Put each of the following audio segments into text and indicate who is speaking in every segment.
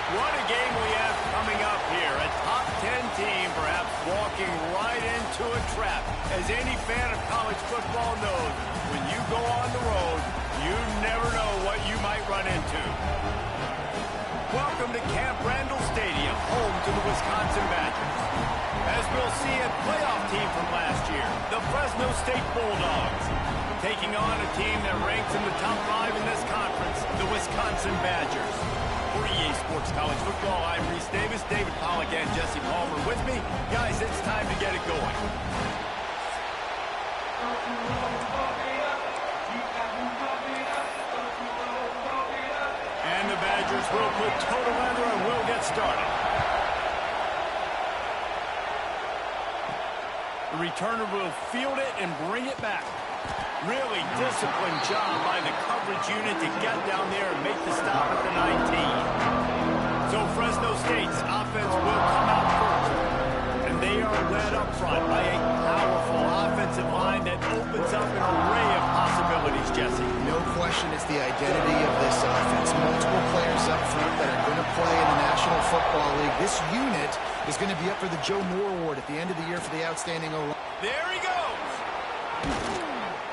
Speaker 1: What a game we have coming up here. A top 10 team perhaps walking right into a trap. As any fan of college football knows, when you go on the road, you never know what you might run into. Welcome to Camp Randall Stadium, home to the Wisconsin Badgers. As we'll see, a playoff team from last year, the Fresno State Bulldogs, taking on a team that ranks in the top 5 in this conference, the Wisconsin Badgers. For EA Sports College Football, I'm Reese Davis, David Pollack, and Jesse Palmer with me. Guys, it's time to get it going. And the Badgers will put total leather and will get started. The returner will field it and bring it back. Really disciplined job by the coverage unit to get down there and make the stop at the 19. So Fresno State's offense will come out first. And they are led up front by a powerful offensive line that opens up an array of possibilities, Jesse.
Speaker 2: No question it's the identity of this offense. Multiple players up front that are going to play in the National Football League. This unit is going to be up for the Joe Moore Award at the end of the year for the outstanding O-line.
Speaker 1: There he goes.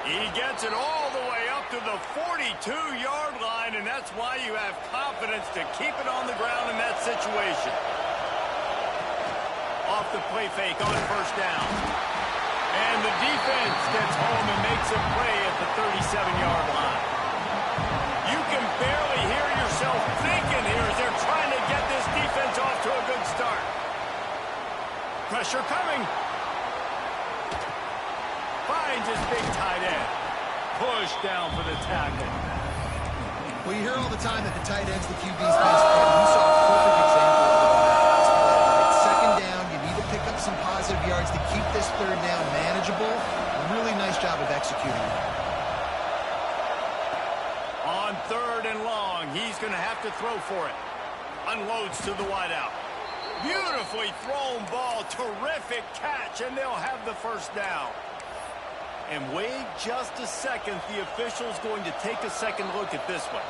Speaker 1: He gets it all the way up to the 42-yard line, and that's why you have confidence to keep it on the ground in that situation. Off the play fake on first down. And the defense gets home and makes a play at the 37-yard line. You can barely hear yourself thinking here as they're trying to get this defense off to a good start. Pressure coming. Finds his big tight end. Push down for the tackle.
Speaker 2: Well, you hear all the time that the tight end's the QB's best friend. We saw a perfect example of the second down, you need to pick up some positive yards to keep this third down manageable. Really nice job of executing that.
Speaker 1: On third and long, he's going to have to throw for it. Unloads to the wideout. Beautifully thrown ball. Terrific catch, and they'll have the first down. And wait just a second. The official's going to take a second look at this one.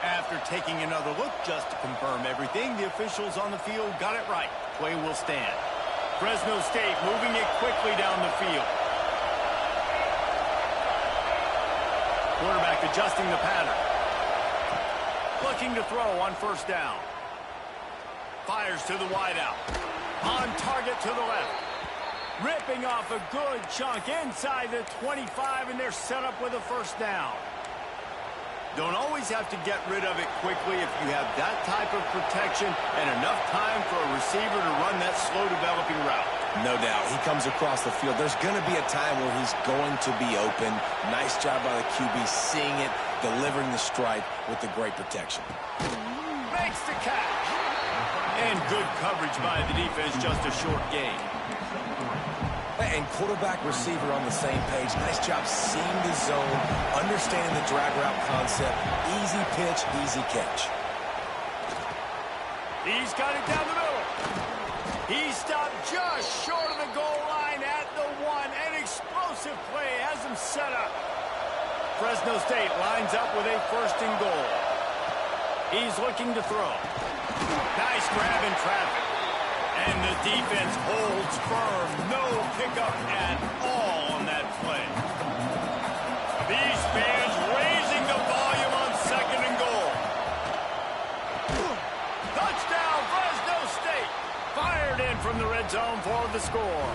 Speaker 1: After taking another look just to confirm everything, the officials on the field got it right. Play will stand. Fresno State moving it quickly down the field. Quarterback adjusting the pattern. Looking to throw on first down. Fires to the wideout. On target to the left. Ripping off a good chunk inside the 25, and they're set up with a first down. Don't always have to get rid of it quickly if you have that type of protection and enough time for a receiver to run that slow-developing route.
Speaker 3: No doubt. He comes across the field. There's going to be a time where he's going to be open. Nice job by the QB seeing it, delivering the strike with the great protection.
Speaker 1: Makes the catch. And good coverage by the defense, just a short gain.
Speaker 3: And quarterback receiver on the same page. Nice job seeing the zone, understanding the drag route concept. Easy pitch, easy catch.
Speaker 1: He's got it down the middle. He stopped just short of the goal line at the 1. An explosive play has him set up. Fresno State lines up with a first and goal. He's looking to throw. Nice grab in traffic. And the defense holds firm. No pickup at all on that play. These fans raising the volume on second and goal. Touchdown, Fresno State. Fired in from the red zone for the score.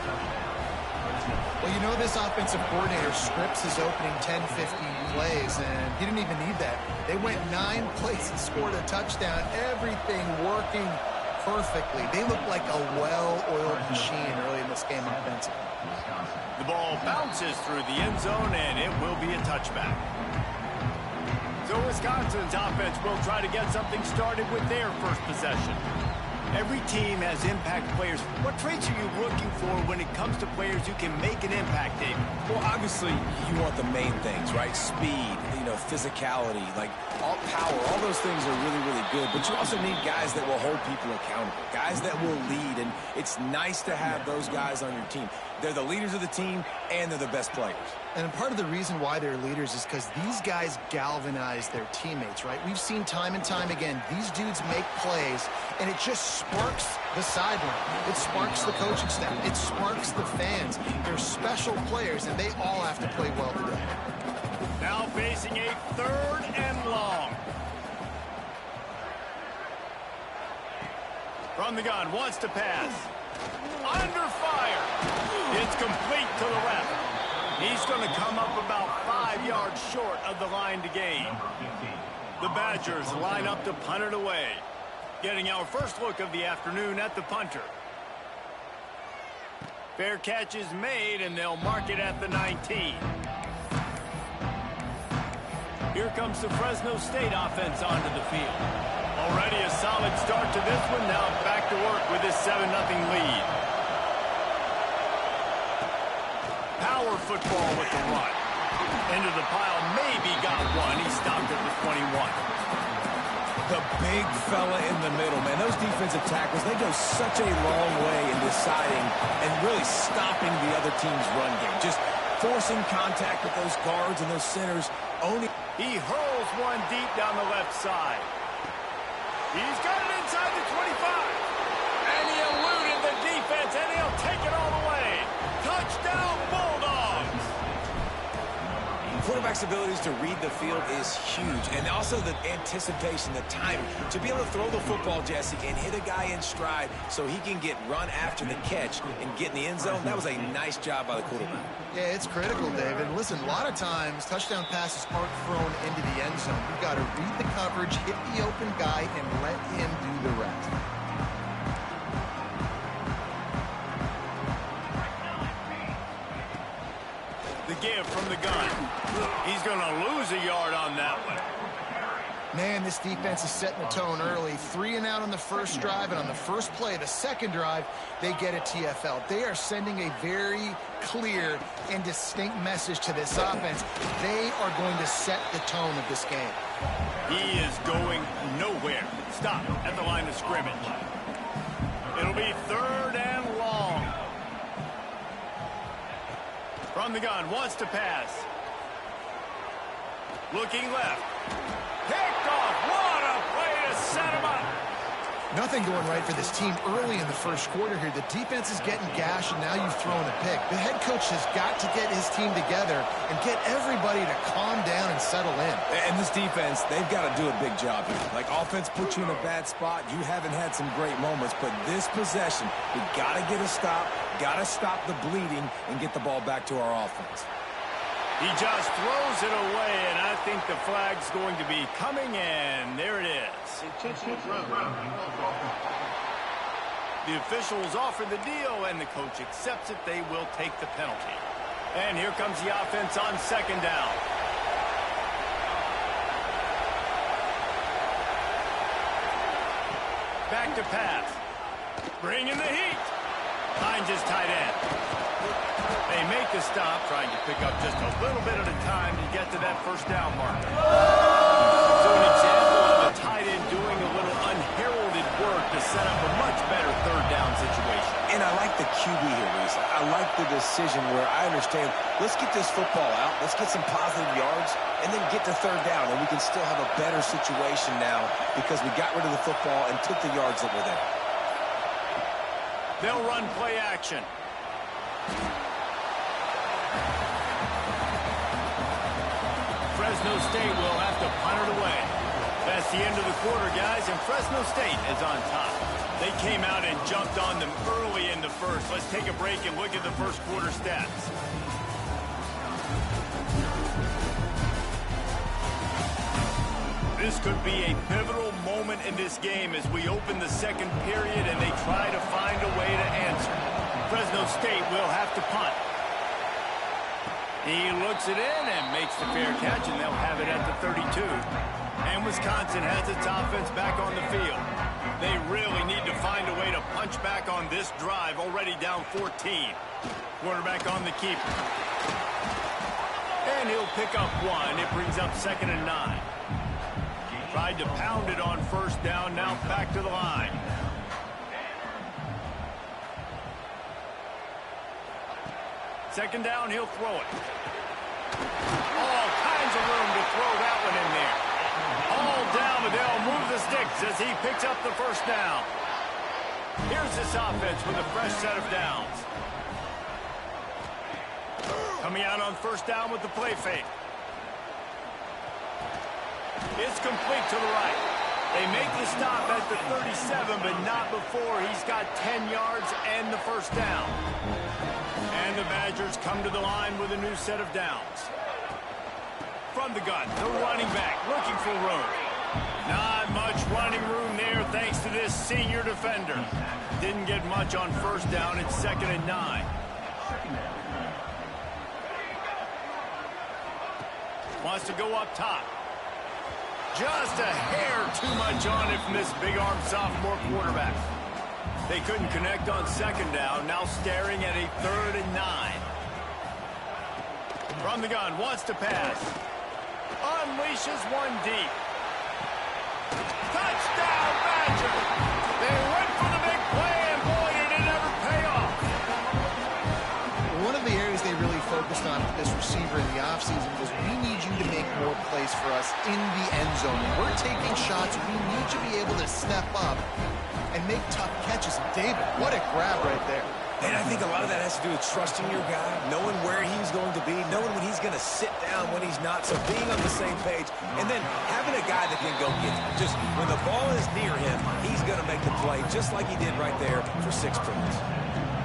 Speaker 2: Well, you know this offensive coordinator scripts his opening 10, 15 plays, and he didn't even need that. They went 9 plays and scored a touchdown. Everything working perfectly. They look like a well-oiled machine early in this game offensively.
Speaker 1: The ball bounces through the end zone, and it will be a touchback. So Wisconsin's offense will try to get something started with their first possession. Every team has impact players. What traits are you looking for when it comes to players who can make an impact, David?
Speaker 3: Well, obviously, you want the main things, right? Speed, physicality, like all power. All those things are really, really good. But you also need guys that will hold people accountable, guys that will lead. And it's nice to have those guys on your team. They're the leaders of the team, and they're the best players.
Speaker 2: And part of the reason why they're leaders is because these guys galvanize their teammates, right? We've seen time and time again, these dudes make plays, and it just sparks the sideline. It sparks the coaching staff. It sparks the fans. They're special players, and they all have to play well today.
Speaker 1: Now facing a 3rd and long. From the gun, wants to pass. Under fire. It's complete to the left. He's going to come up about 5 yards short of the line to gain. The Badgers line up to punt it away. Getting our first look of the afternoon at the punter. Fair catch is made, and they'll mark it at the 19. Here comes the Fresno State offense onto the field. Already a solid start to this one. Now back to work with this 7-0 lead. Power football with the run. Into the pile, maybe got one. He stopped at the 21.
Speaker 3: The big fella in the middle, man. Those defensive tackles, they go such a long way in deciding and really stopping the other team's run game. Just forcing contact with those guards and those centers.
Speaker 1: He hurls one deep down the left side. He's got it inside the 25. And he eluded the defense, and he'll take it all the way. Touchdown, Bulldogs!
Speaker 3: Quarterback's abilities to read the field is huge. And also the anticipation, the timing. To be able to throw the football, Jesse, and hit a guy in stride so he can get run after the catch and get in the end zone, that was a nice job by the quarterback.
Speaker 2: Yeah, it's critical, David. Listen, a lot of times, touchdown passes aren't thrown into the end zone. You've got to read the coverage, hit the open guy, and let him do the rest.
Speaker 1: The give from the gun. He's going to lose a yard on that one.
Speaker 2: Man, this defense is setting the tone early. 3 and out on the first drive, and on the first play, the second drive, they get a TFL. They are sending a very clear and distinct message to this offense. They are going to set the tone of this game.
Speaker 1: He is going nowhere. Stop at the line of scrimmage. It'll be 3rd and long. From the gun, wants to pass. Looking left. Picked off. What a play to set him up.
Speaker 2: Nothing going right for this team early in the first quarter here. The defense is getting gashed, and now you've thrown a pick. The head coach has got to get his team together and get everybody to calm down and settle in.
Speaker 3: And this defense, they've got to do a big job here. Like, offense puts you in a bad spot. You haven't had some great moments, but this possession, we got to get a stop, got to stop the bleeding, and get the ball back to our offense.
Speaker 1: He just throws it away, and I think the flag's going to be coming, and there it is. The officials offer the deal, and the coach accepts it. They will take the penalty. And here comes the offense on 2nd down. Back to pass. Bringing the heat. Finds his tight end. They make the stop, trying to pick up just a little bit at a time to get to that first down marker. So an example of a tight end doing a little unheralded work to set up a much better 3rd down situation.
Speaker 3: And I like the QB here, Reese. I like the decision where I understand, let's get this football out, let's get some positive yards, and then get to 3rd down, and we can still have a better situation now because we got rid of the football and took the yards that were there.
Speaker 1: They'll run play action. Fresno State will have to punt it away. That's the end of the quarter, guys, and Fresno State is on top. They came out and jumped on them early in the first. Let's take a break and look at the first quarter stats. This could be a pivotal moment in this game as we open the second period and they try to find a way to answer. Fresno State will have to punt. He looks it in and makes the fair catch, and they'll have it at the 32. And Wisconsin has its offense back on the field. They really need to find a way to punch back on this drive, already down 14. Quarterback on the keeper. And he'll pick up one. It brings up 2nd and 9. Tried to pound it on 1st down, now back to the line. Second down, he'll throw it. All kinds of room to throw that one in there. All down, but they'll move the sticks as he picks up the first down. Here's this offense with a fresh set of downs. Coming out on first down with the play fake. It's complete to the right. They make the stop at the 37, but not before he's got 10 yards and the first down. And the Badgers come to the line with a new set of downs. From the gun, the running back looking for room. Not much running room there thanks to this senior defender. Didn't get much on first down. It's 2nd and 9. Wants to go up top. Just a hair too much on it from this big-arm sophomore quarterback. They couldn't connect on 2nd down. Now staring at a 3rd and 9. From the gun, wants to pass. Unleashes one deep. Touchdown, Badger! They went for the big play, and boy, did it ever pay off.
Speaker 2: One of the areas they really focused on with this receiver in the offseason was we need you to make more plays for us in the end zone. When we're taking shots, we need you to be able to step up and make tough catches. And David, what a grab right there.
Speaker 3: And I think a lot of that has to do with trusting your guy, knowing where he's going to be, knowing when he's going to sit down, when he's not, so being on the same page, and then having a guy that can go get it. Just when the ball is near him, he's going to make the play, just like he did right there for 6 points.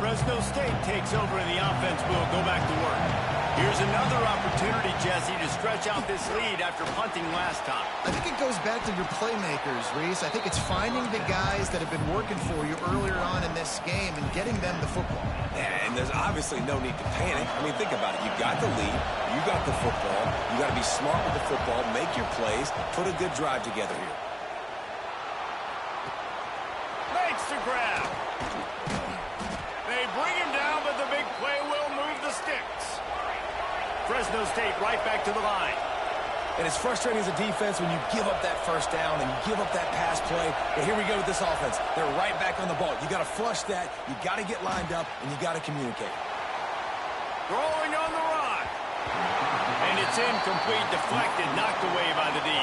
Speaker 1: Fresno State takes over and the offense will go back to work. Here's another opportunity, Jesse, to stretch out this lead after punting last time.
Speaker 2: I think it goes back to your playmakers, Reese. I think it's finding the guys that have been working for you earlier on in this game and getting them the football.
Speaker 3: And there's obviously no need to panic. I mean, think about it. You got the lead. You got the football. You got to be smart with the football, make your plays, put a good drive together here.
Speaker 1: Makes the grab. They bring him down, but the big play will move the sticks. Fresno State right back to the line.
Speaker 3: And it's frustrating as a defense when you give up that first down and you give up that pass play. But here we go with this offense. They're right back on the ball. You got to flush that. You got to get lined up, and you got to communicate.
Speaker 1: Throwing on the run. And it's incomplete, deflected, knocked away by the D.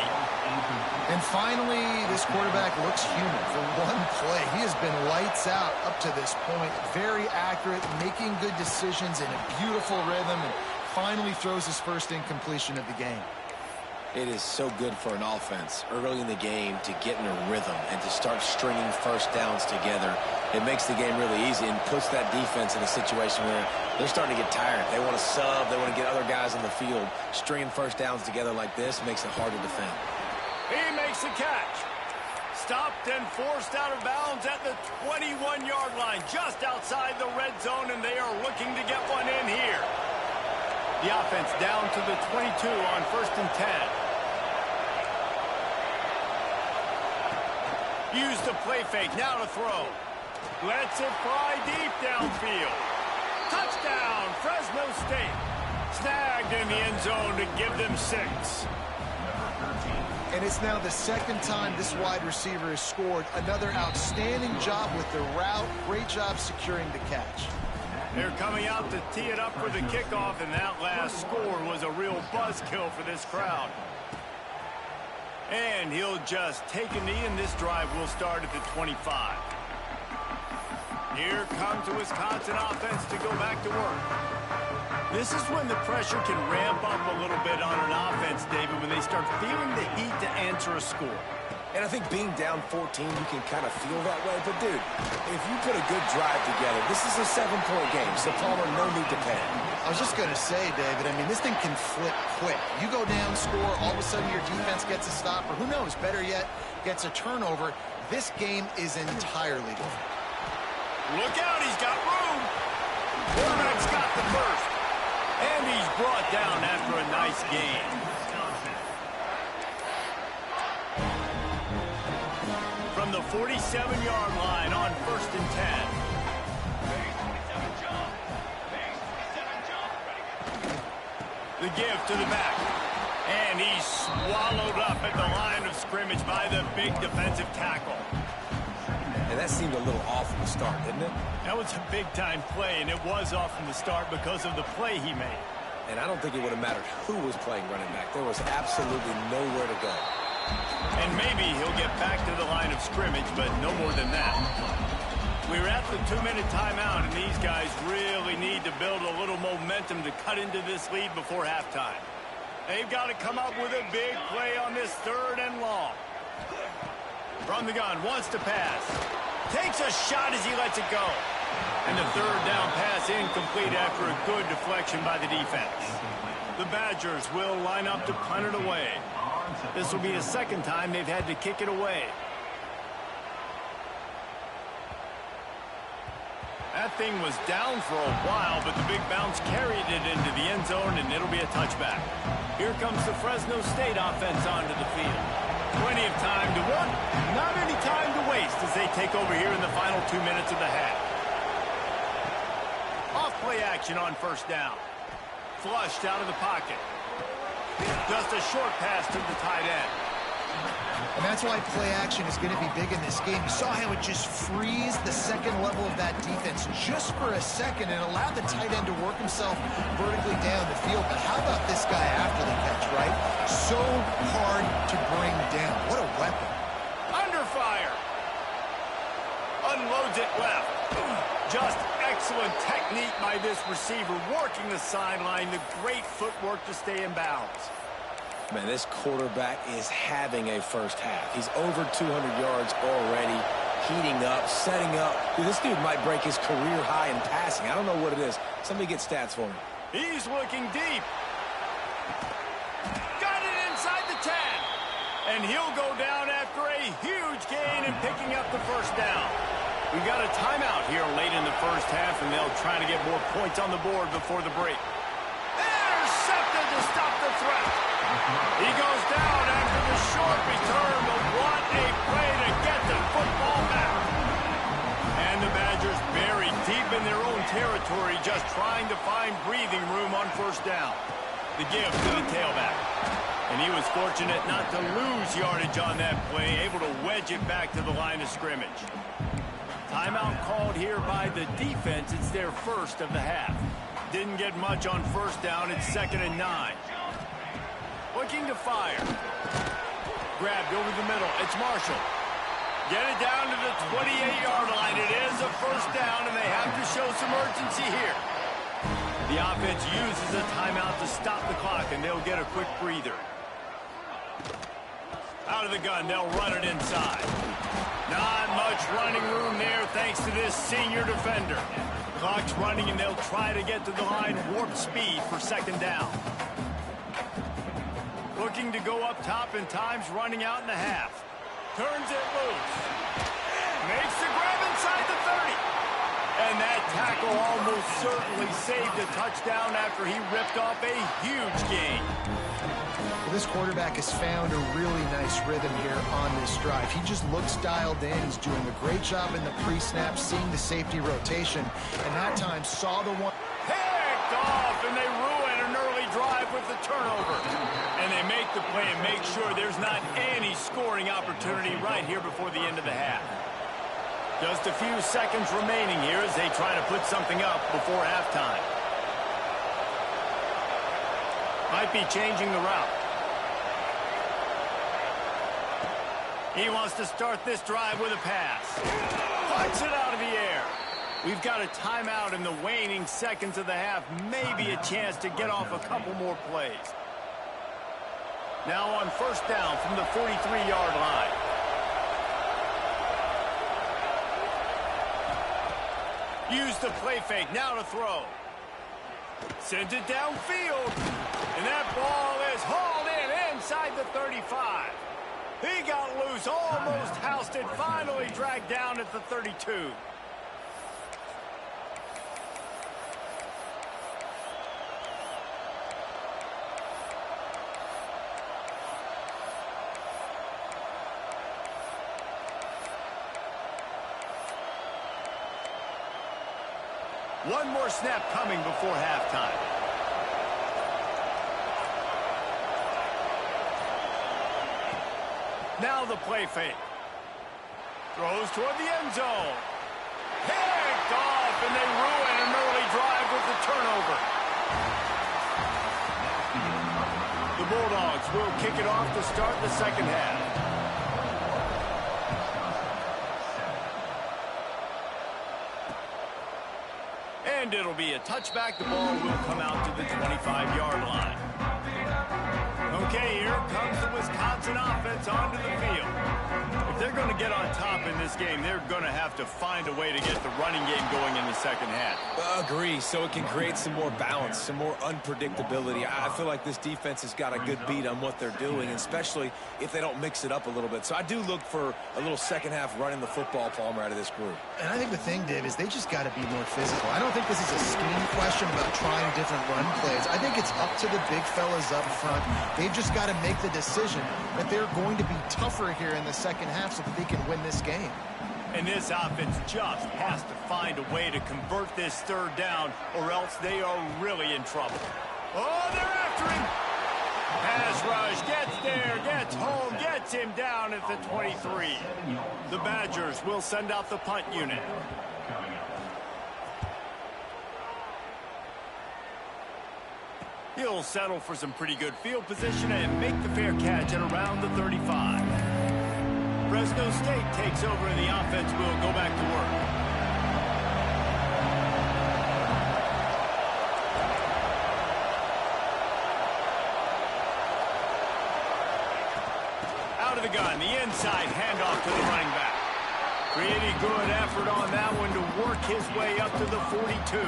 Speaker 2: And finally, this quarterback looks human for one play. He has been lights out up to this point. Very accurate, making good decisions in a beautiful rhythm, and finally throws his first incompletion of the game.
Speaker 3: It is so good for an offense early in the game to get in a rhythm and to start stringing first downs together. It makes the game really easy and puts that defense in a situation where they're starting to get tired. They want to sub. They want to get other guys on the field. Stringing first downs together like this makes it hard to defend.
Speaker 1: He makes the catch. Stopped and forced out of bounds at the 21-yard line, just outside the red zone, and they are looking to get one in here. The offense down to the 22 on 1st and 10. Use the play fake, now to throw. Lets it fly deep downfield. Touchdown, Fresno State. Snagged in the end zone to give them 6.
Speaker 2: And it's now the second time this wide receiver has scored. Another outstanding job with the route. Great job securing the catch.
Speaker 1: They're coming out to tee it up for the kickoff, and that last score was a real buzzkill for this crowd. And he'll just take a knee, and this drive will start at the 25. Here comes the Wisconsin offense to go back to work. This is when the pressure can ramp up a little bit on an offense, David, when they start feeling the heat to answer a score.
Speaker 3: And I think being down 14, you can kind of feel that way. But, dude, if you put a good drive together, this is a 7-point game. So, Palmer, no need to panic.
Speaker 2: I was just going to say, David, I mean, this thing can flip quick. You go down, score, all of a sudden your defense gets a stop, or who knows, better yet, gets a turnover. This game is entirely different.
Speaker 1: Look out, he's got room. Quarterback's got the first. And he's brought down after a nice game. From the 47-yard line on 1st and 10. The give to the back. And he's swallowed up at the line of scrimmage by the big defensive tackle.
Speaker 3: And that seemed a little off from the start, didn't it?
Speaker 1: That was a big-time play, and it was off from the start because of the play he made.
Speaker 3: And I don't think it would have mattered who was playing running back. There was absolutely nowhere to go.
Speaker 1: And maybe he'll get back to the line of scrimmage, but no more than that. We're at the 2-minute timeout, and these guys really need to build a little momentum to cut into this lead before halftime. They've got to come up with a big play on this 3rd and long. From the gun, wants to pass. Takes a shot as he lets it go. And the 3rd down pass incomplete after a good deflection by the defense. The Badgers will line up to punt it away. This will be the 2nd time they've had to kick it away. That thing was down for a while, but the big bounce carried it into the end zone, and it'll be a touchback. Here comes the Fresno State offense onto the field. Plenty of time to work, not any time to waste as they take over here in the final 2 minutes of the half. Off play action on 1st down. Flushed out of the pocket. Just a short pass to the tight end.
Speaker 2: And that's why play action is going to be big in this game. You saw how it just frees the 2nd level of that defense just for a second and allowed the tight end to work himself vertically down the field. But how about this guy after the catch, right? So hard to bring down. What a weapon.
Speaker 1: Under fire. Unloads it left. Just excellent technique by this receiver, working the sideline, the great footwork to stay in bounds.
Speaker 3: Man, this quarterback is having a first half. He's over 200 yards already, heating up, setting up. Dude, this dude might break his career high in passing. I don't know what it is. Somebody get stats for him.
Speaker 1: He's looking deep. Got it inside the 10. And he'll go down after a huge gain and picking up the 1st down. We've got a timeout here late in the 1st half, and they'll try to get more points on the board before the break. Intercepted to stop the threat. He goes down after the short return, but what a play to get the football back. And the Badgers buried deep in their own territory, just trying to find breathing room on 1st down. The give to the tailback. And he was fortunate not to lose yardage on that play, able to wedge it back to the line of scrimmage. Timeout called here by the defense. It's their 1st of the half. Didn't get much on 1st down. It's 2nd and 9. Looking to fire. Grabbed over the middle. It's Marshall. Get it down to the 28-yard line. It is a 1st down, and they have to show some urgency here. The offense uses a timeout to stop the clock, and they'll get a quick breather. Out of the gun, they'll run it inside. Not much running room there thanks to this senior defender. Clock's running, and they'll try to get to the line warp speed for 2nd down. Looking to go up top, and time's running out in the half. Turns it loose. Makes the grab inside the 30. And that tackle almost certainly saved a touchdown after he ripped off a huge gain.
Speaker 2: Well, this quarterback has found a really nice rhythm here on this drive. He just looks dialed in. He's doing a great job in the pre-snap, seeing the safety rotation, and that time saw the one.
Speaker 1: Picked off, and they ruin an early drive with the turnover. And they make the play and make sure there's not any scoring opportunity right here before the end of the half. Just a few seconds remaining here as they try to put something up before halftime. Might be changing the route. He wants to start this drive with a pass. Puts it out of the air. We've got a timeout in the waning seconds of the half. Maybe a chance to get off a couple more plays. Now on 1st down from the 43-yard line. Use the play fake, now to throw. Sends it downfield. And that ball is hauled in inside the 35. He got loose, almost housed it, finally dragged down at the 32. One more snap coming before halftime. Now the play fake. Throws toward the end zone. Picked off, and they ruin an early drive with the turnover. Bulldogs will kick it off to start the second half. And it'll be a touchback. The ball will come out to the 25-yard line. Okay, here comes the Wisconsin offense onto the field. If they're going to get on top in this game, they're going to have to find a way to get the running game going in the second half.
Speaker 3: Agree, so it can create some more balance, some more unpredictability. I feel like this defense has got a good beat on what they're doing, especially if they don't mix it up a little bit. So I do look for a little second half running the football, Palmer, out of this group.
Speaker 2: And I think the thing, Dave, is they just got to be more physical. I don't think this is a scheme question about trying different run plays. I think it's up to the big fellas up front. They've just got to make the decision that they're going to be tougher here in the second half so that they can win this game.
Speaker 1: And this offense just has to find a way to convert this third down, or else they are really in trouble. Oh, they're after him. Pass rush, gets there, gets home, gets him down at the 23. The Badgers will send out the punt unit. He'll settle for some pretty good field position and make the fair catch at around the 35. Fresno State takes over and the offense will go back to work. Out of the gun, the inside handoff to the running back. Pretty good effort on that one to work his way up to the 42.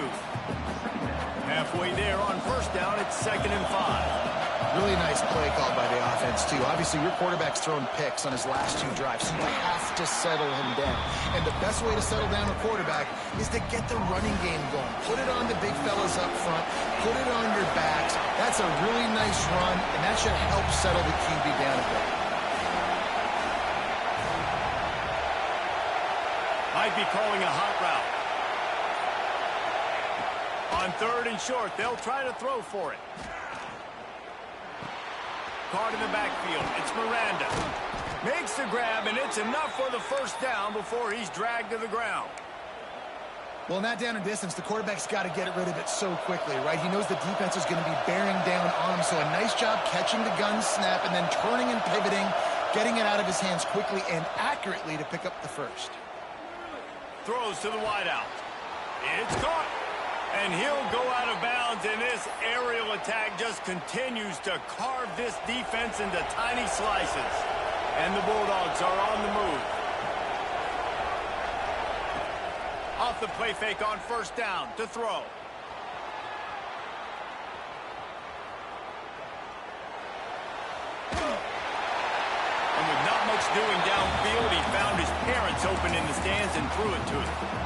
Speaker 1: Halfway there on first down, it's 2nd and 5.
Speaker 2: Really nice play called by the offense, too. Obviously, your quarterback's thrown picks on his last 2 drives, so you have to settle him down. And the best way to settle down a quarterback is to get the running game going. Put it on the big fellas up front. Put it on your backs. That's a really nice run, and that should help settle the QB down a bit.
Speaker 1: Might be calling a hot route. On 3rd and short, they'll try to throw for it. Caught in the backfield. It's Miranda. Makes the grab, and it's enough for the first down before he's dragged to the ground.
Speaker 2: Well, in that down and distance, the quarterback's got to get rid of it so quickly, right? He knows the defense is going to be bearing down on him, so a nice job catching the gun snap and then turning and pivoting, getting it out of his hands quickly and accurately to pick up the first.
Speaker 1: Throws to the wideout. It's caught. And he'll go out of bounds, and this aerial attack just continues to carve this defense into tiny slices. And the Bulldogs are on the move. Off the play fake on first down to throw. And with not much doing downfield, he found his parents open in the stands and threw it to him.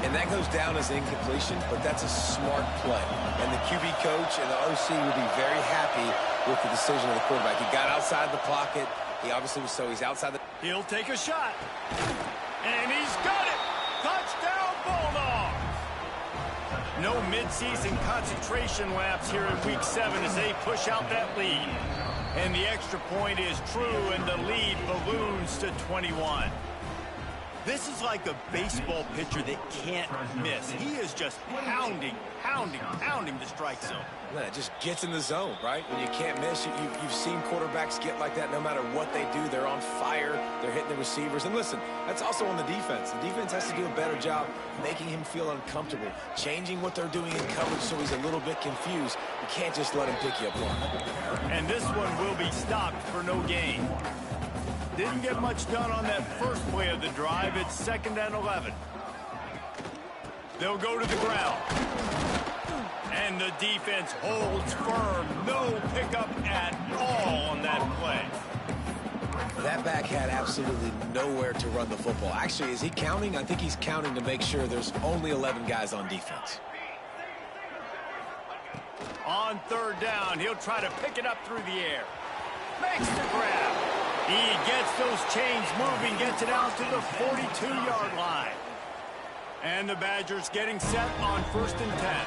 Speaker 3: And that goes down as incompletion, but that's a smart play. And the QB coach and the OC will be very happy with the decision of the quarterback. He got outside the pocket. He obviously was he's outside the...
Speaker 1: He'll take a shot. And he's got it. Touchdown, Bulldogs. No midseason concentration laps here in Week 7 as they push out that lead. And the extra point is true, and the lead balloons to 21. This is like a baseball pitcher that can't miss. He is just pounding the strike zone.
Speaker 3: Man, it just gets in the zone, right? When you can't miss, you've seen quarterbacks get like that no matter what they do. They're on fire. They're hitting the receivers. And listen, that's also on the defense. The defense has to do a better job making him feel uncomfortable, changing what they're doing in coverage so he's a little bit confused. You can't just let him pick you apart.
Speaker 1: And this one will be stopped for no gain. Didn't get much done on that first play of the drive. It's 2nd and 11. They'll go to the ground. And the defense holds firm. No pickup at all on that play.
Speaker 3: That back had absolutely nowhere to run the football. Actually, is he counting? I think he's counting to make sure there's only 11 guys on defense.
Speaker 1: On 3rd down, he'll try to pick it up through the air. Makes the grab. He gets those chains moving, gets it out to the 42-yard line. And the Badgers getting set on 1st and 10.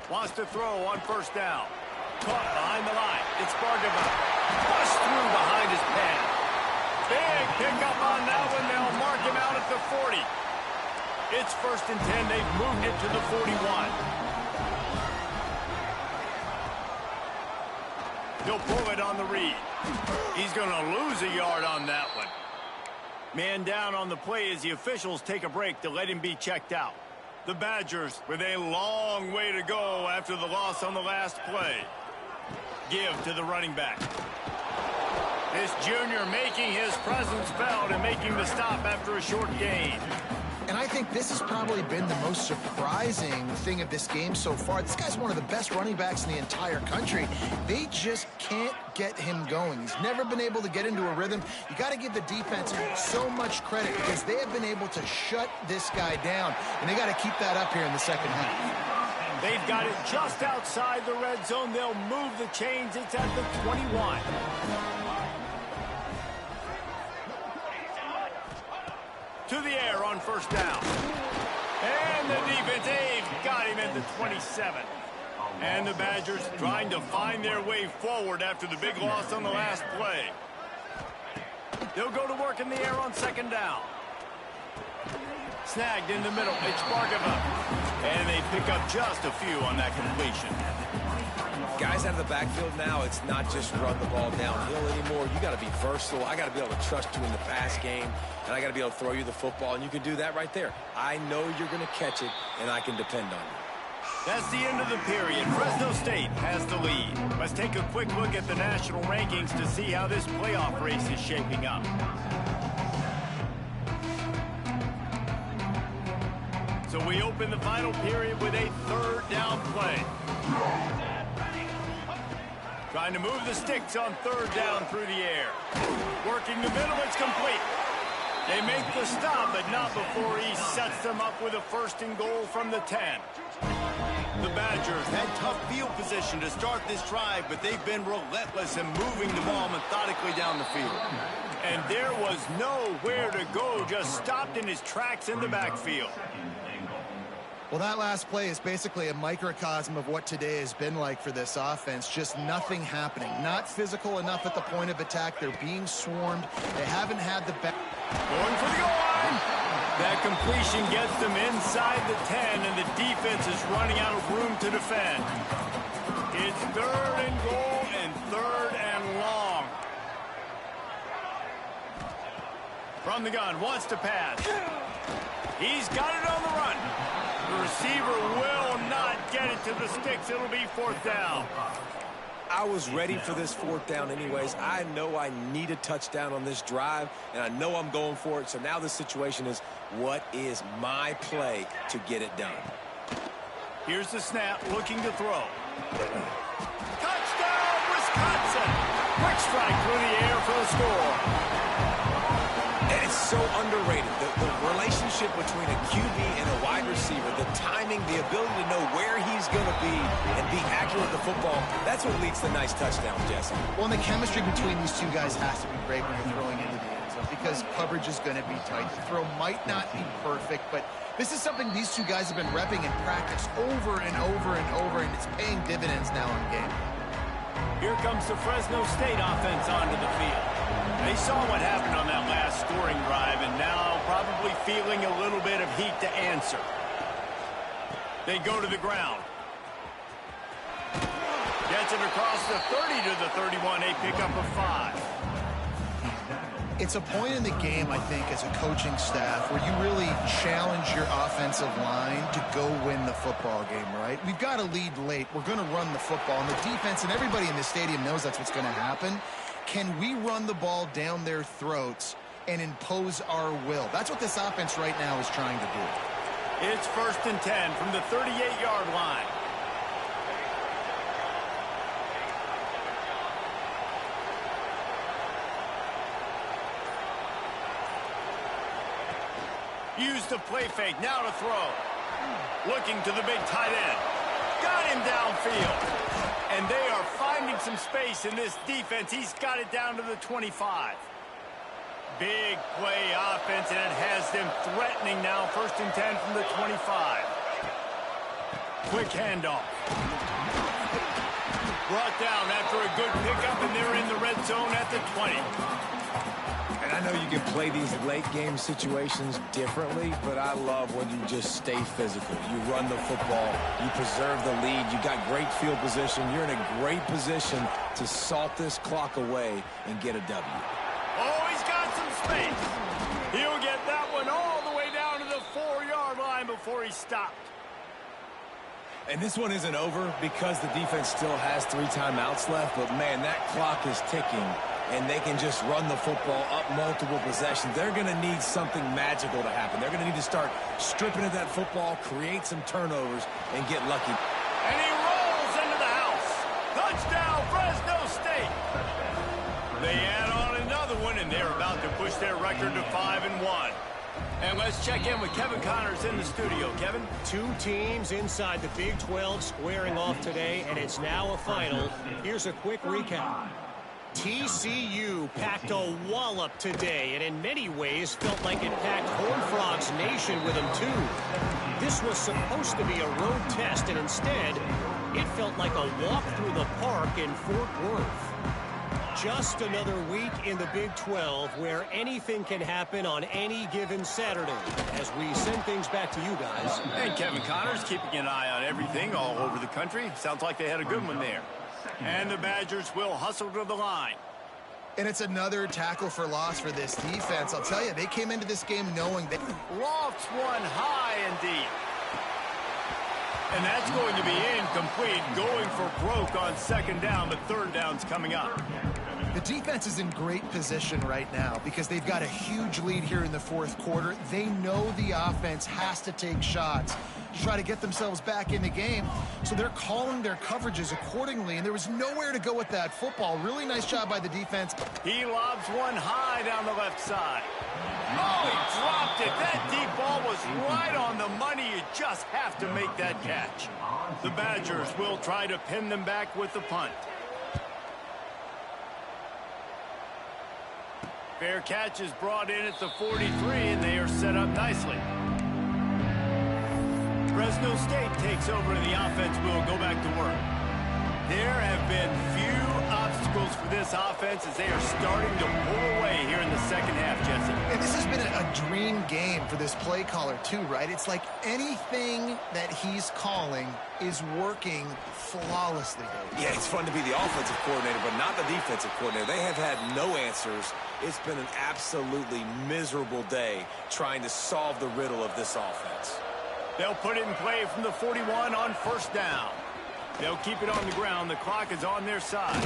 Speaker 1: Wants to throw on 1st down. Caught behind the line. It's Bargava. Pushed through behind his pad. Big pickup on that one. They'll mark him out at the 40. It's 1st and 10. They've moved it to the 41. He'll pull it on the read. He's going to lose a yard on that one. Man down on the play as the officials take a break to let him be checked out. The Badgers with a long way to go after the loss on the last play. Give to the running back. This junior making his presence felt and making the stop after a short gain.
Speaker 2: And I think this has probably been the most surprising thing of this game so far. This guy's one of the best running backs in the entire country. They just can't get him going. He's never been able to get into a rhythm. You got to give the defense so much credit because they have been able to shut this guy down. And they got to keep that up here in the second half.
Speaker 1: They've got it just outside the red zone. They'll move the chains. It's at the 21. To the air on first down. And the defense, they've got him at the 27. And the Badgers trying to find their way forward after the big loss on the last play. They'll go to work in the air on second down. Snagged in the middle. It's Bargava. And they pick up just a few on that completion.
Speaker 3: Guys out of the backfield now, it's not just run the ball downhill anymore. You got to be versatile. I got to be able to trust you in the pass game, and I got to be able to throw you the football, and you can do that right there. I know you're going to catch it, and I can depend on you.
Speaker 1: That's the end of the period. Fresno State has the lead. Let's take a quick look at the national rankings to see how this playoff race is shaping up. So we open the final period with a third down play. Trying to move the sticks on third down through the air. Working the middle, it's complete. They make the stop, but not before he sets them up with a first and goal from the 10. The Badgers had tough field position to start this drive, but they've been relentless in moving the ball methodically down the field. And there was nowhere to go, just stopped in his tracks in the backfield.
Speaker 2: Well, that last play is basically a microcosm of what today has been like for this offense. Just nothing happening. Not physical enough at the point of attack. They're being swarmed. They haven't had the best.
Speaker 1: Going for the goal line. That completion gets them inside the 10, and the defense is running out of room to defend. It's third and goal and third and long. From the gun, wants to pass. He's got it on the run. The receiver will not get it to the sticks. It'll be fourth down.
Speaker 3: I was ready for this fourth down anyways. I know I need a touchdown on this drive, and I know I'm going for it. So now the situation is, what is my play to get it done?
Speaker 1: Here's the snap, looking to throw. Touchdown, Wisconsin! Quick strike through the air for the score.
Speaker 3: And it's so underrated. The relationship between a QB and a wide receiver, the timing, the ability to know where he's going to be and be accurate with the football, that's what leads to nice touchdowns, Jesse.
Speaker 2: Well, and the chemistry between these two guys has to be great when you're throwing into the end zone because coverage is going to be tight. The throw might not be perfect, but this is something these two guys have been repping in practice over and over and over, and it's paying dividends now in game.
Speaker 1: Here comes the Fresno State offense onto the field. They saw what happened on that last scoring drive, and now probably feeling a little bit of heat to answer. They go to the ground. Gets it across the 30 to the 31. They pick up a 5.
Speaker 2: It's a point in the game, I think, as a coaching staff where you really challenge your offensive line to go win the football game, right? We've got to lead late. We're going to run the football, and the defense and everybody in the stadium knows that's what's going to happen. Can we run the ball down their throats and impose our will? That's what this offense right now is trying to do.
Speaker 1: It's first and 10 from the 38-yard line. Use the play fake, now to throw. Looking to the big tight end. Got him downfield. And they are finding some space in this defense. He's got it down to the 25. Big play offense, and it has them threatening now. First and 10 from the 25. Quick handoff. Brought down after a good pickup, and they're in the red zone at the 20.
Speaker 3: And I know you can play these late game situations differently, but I love when you just stay physical. You run the football, you preserve the lead, you got great field position. You're in a great position to salt this clock away and get a W.
Speaker 1: Oh, he's got some space. He'll get that one all the way down to the 4-yard line before he stopped.
Speaker 3: And this one isn't over because the defense still has 3 timeouts left, but man, that clock is ticking, and they can just run the football up multiple possessions. They're going to need something magical to happen. They're going to need to start stripping at that football, create some turnovers, and get lucky.
Speaker 1: And he rolls into the house. Touchdown, Fresno State. They add on another one, and they're about to push their record to 5-1. And let's check in with Kevin Connors in the studio. Kevin?
Speaker 4: 2 teams inside the Big 12 squaring off today, and it's now a final. Here's a quick recap. TCU packed a wallop today, and in many ways felt like it packed Horned Frogs Nation with them too. This was supposed to be a road test, and instead, it felt like a walk through the park in Fort Worth. Just another week in the Big 12 where anything can happen on any given Saturday. As we send things back to you guys.
Speaker 1: And Kevin Connors keeping an eye on everything all over the country. Sounds like they had a good one there. And the Badgers will hustle to the line.
Speaker 2: And it's another tackle for loss for this defense. I'll tell you, they came into this game knowing that...
Speaker 1: Lofts one high and deep. And that's going to be incomplete, going for broke on 2nd down, but 3rd down's coming up.
Speaker 2: The defense is in great position right now because they've got a huge lead here in the 4th quarter. They know the offense has to take shots to try to get themselves back in the game. So they're calling their coverages accordingly, and there was nowhere to go with that football. Really nice job by the defense.
Speaker 1: He lobs one high down the left side. Oh, he dropped it. That deep ball was right on the money. You just have to make that catch. The Badgers will try to pin them back with the punt. Fair catch is brought in at the 43, and they are set up nicely. Fresno State takes over, and the offense will go back to work. There have been few obstacles for this offense as they are starting to pull away here in the 2nd half, Jesse.
Speaker 2: And this has been a dream game for this play caller, too, right? It's like anything that he's calling is working flawlessly.
Speaker 3: Yeah, it's fun to be the offensive coordinator, but not the defensive coordinator. They have had no answers. It's been an absolutely miserable day trying to solve the riddle of this offense.
Speaker 1: They'll put it in play from the 41 on 1st down. They'll keep it on the ground. The clock is on their side.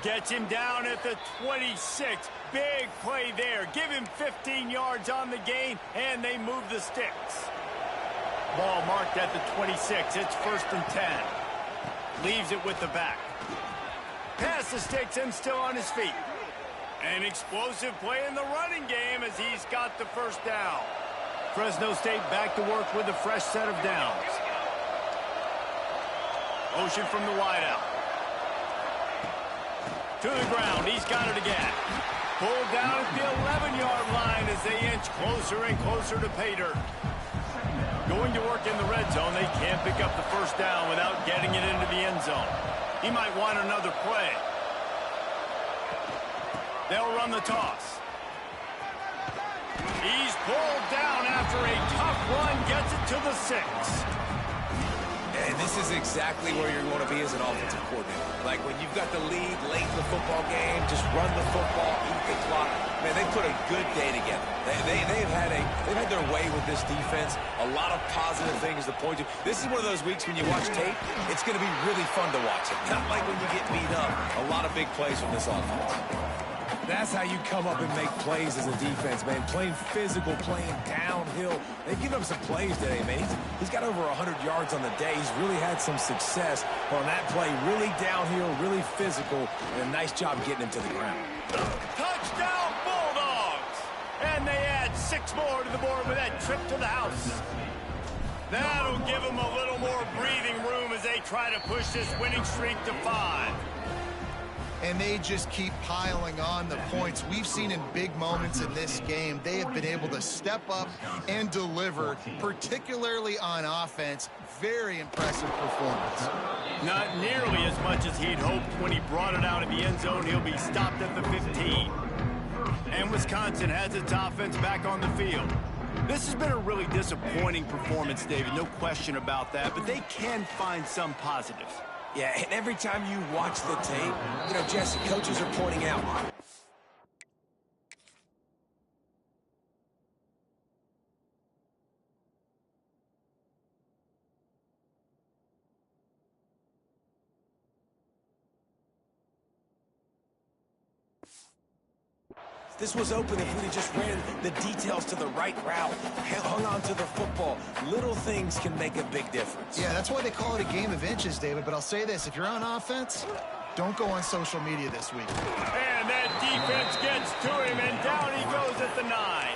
Speaker 1: Gets him down at the 26. Big play there. Give him 15 yards on the gain, and they move the sticks. Ball marked at the 26. It's 1st and 10. Leaves it with the back. Past the sticks and still on his feet. An explosive play in the running game as he's got the 1st down. Fresno State back to work with a fresh set of downs. Motion from the wideout. To the ground. He's got it again. Pulled down at the 11-yard line as they inch closer and closer to pay dirt. Going to work in the red zone. They can't pick up the 1st down without getting it into the end zone. He might want another play. They'll run the toss. He's pulled down after a tough run. Gets it to the 6.
Speaker 3: And this is exactly where you're going to be as an offensive coordinator. Like when you've got the lead late in the football game, just run the football, eat the clock. Man, they put a good day together. They've had their way with this defense. A lot of positive things to point to. This is one of those weeks when you watch tape, it's going to be really fun to watch it. Not like when you get beat up. A lot of big plays from this offense. That's how you come up and make plays as a defense, man. Playing physical, playing downhill. They've given up some plays today, man. He's got over 100 yards on the day. He's really had some success on that play. Really downhill, really physical, and a nice job getting him to the ground.
Speaker 1: Touchdown, Bulldogs! And they add 6 more to the board with that trip to the house. That'll give them a little more breathing room as they try to push this winning streak to 5.
Speaker 2: And they just keep piling on the points. We've seen in big moments in this game, they have been able to step up and deliver, particularly on offense. Very impressive performance.
Speaker 1: Not nearly as much as he'd hoped when he brought it out of the end zone. He'll be stopped at the 15. And Wisconsin has its offense back on the field. This has been a really disappointing performance, David. No question about that. But they can find some positives.
Speaker 3: Yeah, and every time you watch the tape, you know, Jesse, coaches are pointing out. This was open if we'd have just ran the details to the right route, hung on to the football. Little things can make a big difference.
Speaker 2: Yeah, that's why they call it a game of inches, David. But I'll say this, if you're on offense, don't go on social media this week.
Speaker 1: And that defense gets to him, and down he goes at the 9.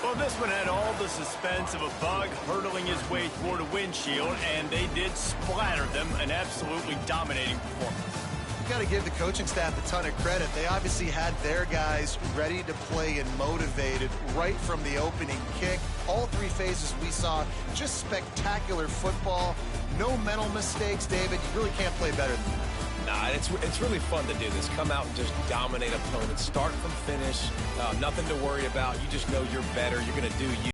Speaker 1: Well, this one had all the suspense of a bug hurtling his way toward a windshield, and they did splatter them. An absolutely dominating performance.
Speaker 2: You got to give the coaching staff a ton of credit. They obviously had their guys ready to play and motivated right from the opening kick. All three phases we saw, just spectacular football. No mental mistakes, David. You really can't play better than that.
Speaker 3: Nah, it's really fun to do this. Come out and just dominate opponents. Start from finish. Nothing to worry about. You just know you're better. You're going to do you.